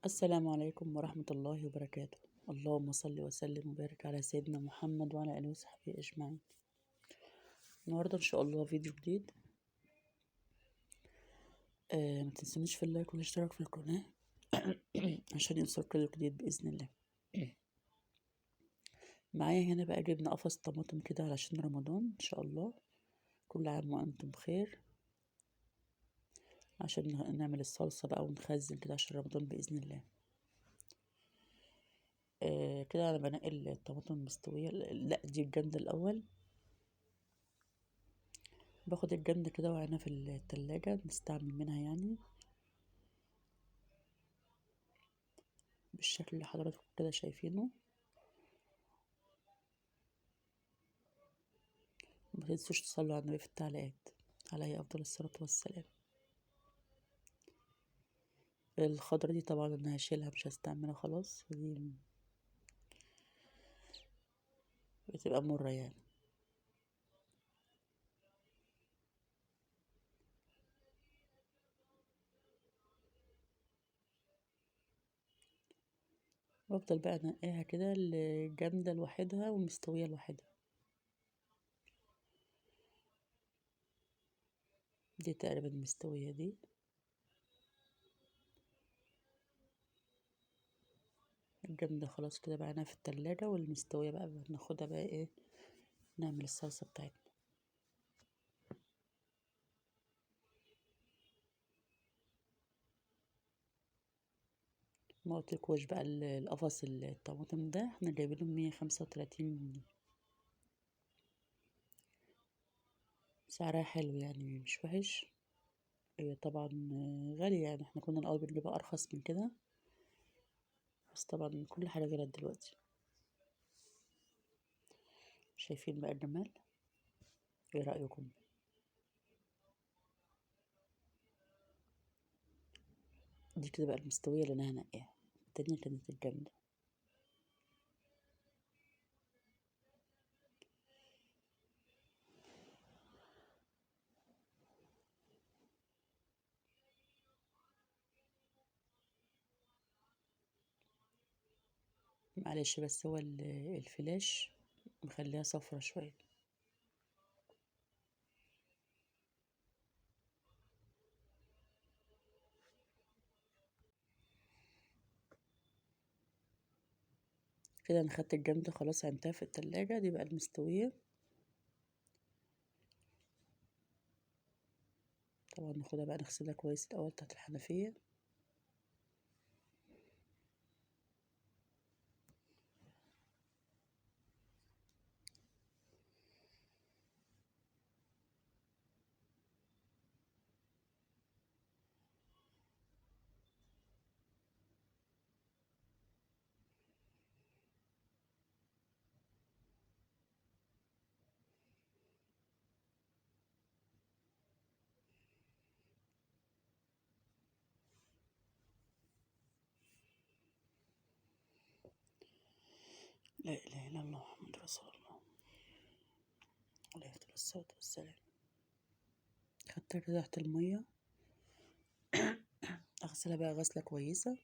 السلام عليكم ورحمة الله وبركاته. اللهم صل وسلم وبارك على سيدنا محمد وعلى آله وصحبه أجمعين. النهاردة إن شاء الله فيديو جديد. ما تنسونيش في اللايك والاشتراك في القناة عشان يوصلك كل جديد بإذن الله. معايا هنا بقى جبنا قفص طماطم كده علشان رمضان إن شاء الله. كل عام وأنتم بخير، عشان نعمل الصلصة بقى ونخزن كده عشان رمضان بإذن الله. كده أنا بنقل الطماطم المستوية، لا دي الجامدة الأول. باخد الجامدة كده وعينها في التلاجة نستعمل منها يعني بالشكل اللي حضراتكم كده شايفينه. متنسوش تصلوا على النبي في التعليقات عليه أفضل الصلاة والسلام. الخضرة دي طبعا أنا هشيلها مش هستعملها خلاص، ودي بتبقى مرة يعني. بفضل بقى انقيها كده الجامدة لوحدها والمستوية لوحدها. دي تقريبا المستوية دي. الجامدة خلاص كده بقى في التلاجة، والمستوية بقى بناخدها بقى ايه نعمل الصلصة بتاعتنا. ما قلتلكوش بقى القفص الطماطم ده احنا جايبينه 135 جنيه. سعرها حلو يعني مش وحش. هي طبعا غالية يعني، احنا كنا الأول بنجيبها أرخص من كده، بس طبعا كل حاجة غلت دلوقتي. شايفين بقى الجمال؟ ايه رأيكم؟ دي كده بقى المستوية اللي أنا هنقيها، التانية كانت الجامدة. معلش بس هو الفلاش مخليها صفرة شوية. كده أنا خدت الجامدة خلاص عينتها في التلاجة، دي بقى المستوية. طبعا ناخدها بقى نغسلها كويس الأول تحت الحنفية. لا إله إلا الله محمد رسول الله عليه الصلاة والسلام. خدتها كده تحت المية، أغسلها بقى غسلة كويسة.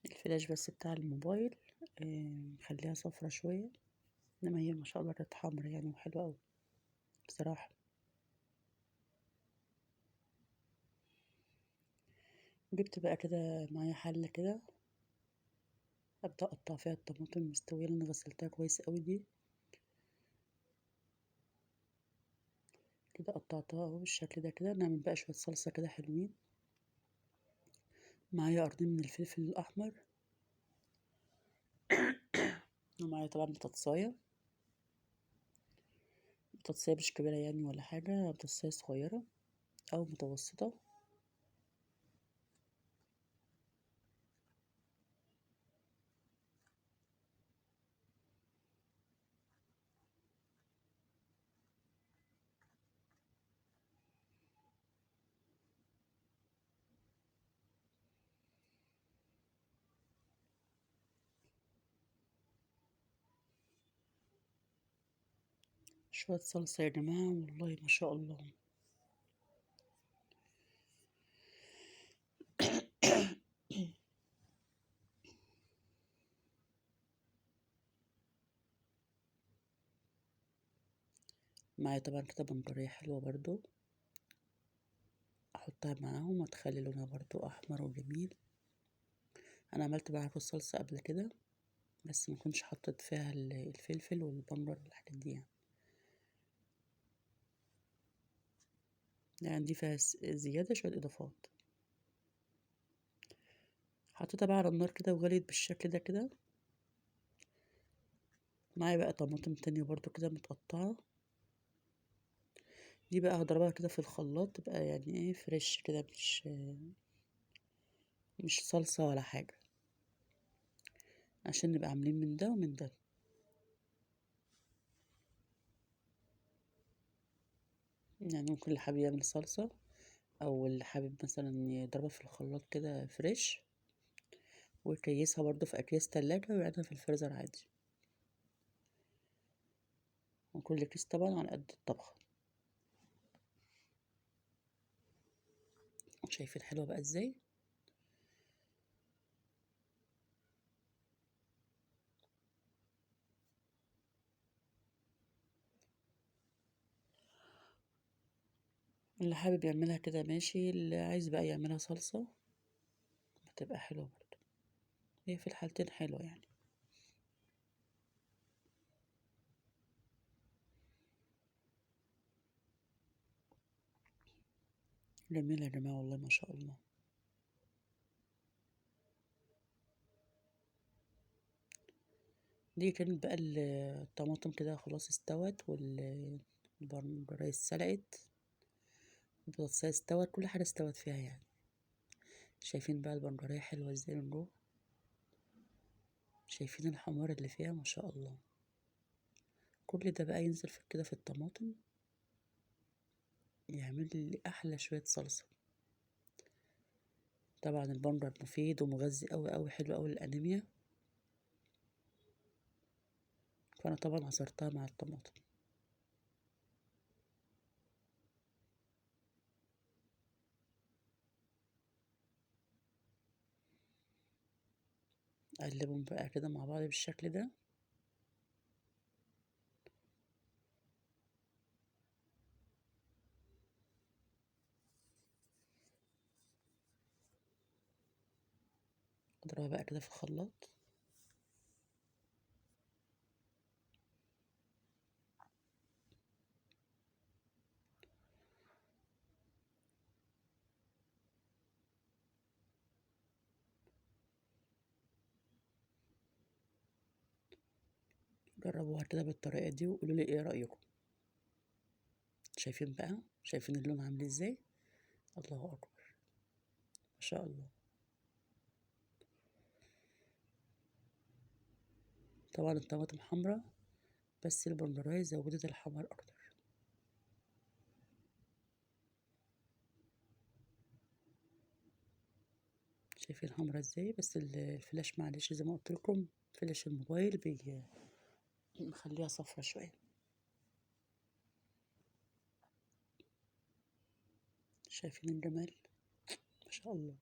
الفلاش بس بتاع الموبايل مخليها صفرة شوية، إنما هي ما شاء الله كانت حمرا يعني وحلوة أوي بصراحة. جبت بقى كده معايا حلة كده، أبدأ أقطع فيها الطماطم المستوية اللي أنا غسلتها كويس أوي دي. كده قطعتها اهو بالشكل ده. كده نعمل بقى شوية صلصة كده حلوين. معايا قرنين من الفلفل الأحمر، ومعايا طبعا بطاطساية مش كبيرة يعني ولا حاجة، بطاطساية صغيرة أو متوسطة. شوية صلصة يا جماعة، والله ما شاء الله. معايا طبعا كده بندقية حلوة برضو، احطها معاهم وتخلي لونها برضو احمر وجميل. انا عملت معاها رز صلصة قبل كده، بس ما كنتش حطيت فيها الفلفل والبنجر والحاجات دي يعني. يعني دي فيها زيادة شوية اضافات. حطيتها بقى على النار كده وغليت بالشكل ده كده. معايا بقى طماطم تانية برضو كده متقطعة، دي بقى هضربها كده في الخلاط، تبقى يعني ايه فريش كده، مش صلصة ولا حاجة، عشان نبقى عاملين من ده ومن ده. يعني ممكن اللي حابب يعمل صلصة، او اللي حابب مثلا يضربها في الخلاط كده فريش، ويكيسها برضو في اكياس تلاجة ويقعدها في الفريزر عادي. وكل كيس طبعا على قد الطبخة. شايفين حلوة بقى ازاي؟ اللي حابب يعملها كده ماشي، اللي عايز بقى يعملها صلصة بتبقى حلوة برضو. هي في الحالتين حلوة يعني. جميلة يا جماعة والله ما شاء الله. دي كانت بقى الطماطم كده خلاص استوت، والبرغراية اتسلقت، البطاطساية استوت، كل حاجة استوت فيها يعني. شايفين بقى البرغراية حلوة ازاي من جوه؟ شايفين الحمار اللي فيها ما شاء الله؟ كل ده بقى ينزل في كده في الطماطم، يعمل لي احلى شوية صلصة. طبعا البنجر مفيد ومغذي قوي قوي، حلو قوي للانيميا، فانا طبعا عصرتها مع الطماطم. اقلبهم بقى كده مع بعض بالشكل ده. اضربها بقى كده في الخلاط. جربوها كده بالطريقة دي وقولوا لي ايه رأيكم. شايفين بقى، شايفين اللون عامل ازاي؟ الله اكبر ما شاء الله. طبعا الطماطم حمرا، بس البندراية زودت الحمر اكتر. شايفين حمرا ازاي؟ بس الفلاش معلش زي ما قلت لكم، فلاش الموبايل مخليها صفرا شوية. شايفين الجمال ما شاء الله.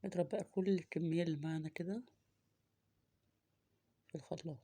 نضرب بقى كل الكمية اللي معانا كده في الخلاط.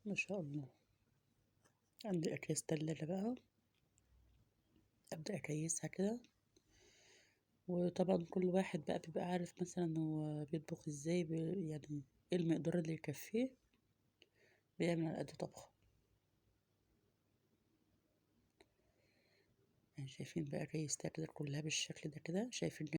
ما شاء الله. عندي أكياس تلاجة بقى، أبدأ أكيسها كده. وطبعا كل واحد بقى بيبقى عارف مثلا هو بيطبخ ازاي، يعني ايه المقدار اللي يكفيه بيعمل على قد طبخة. يعني شايفين بقى الريس كلها بالشكل ده كده، شايفين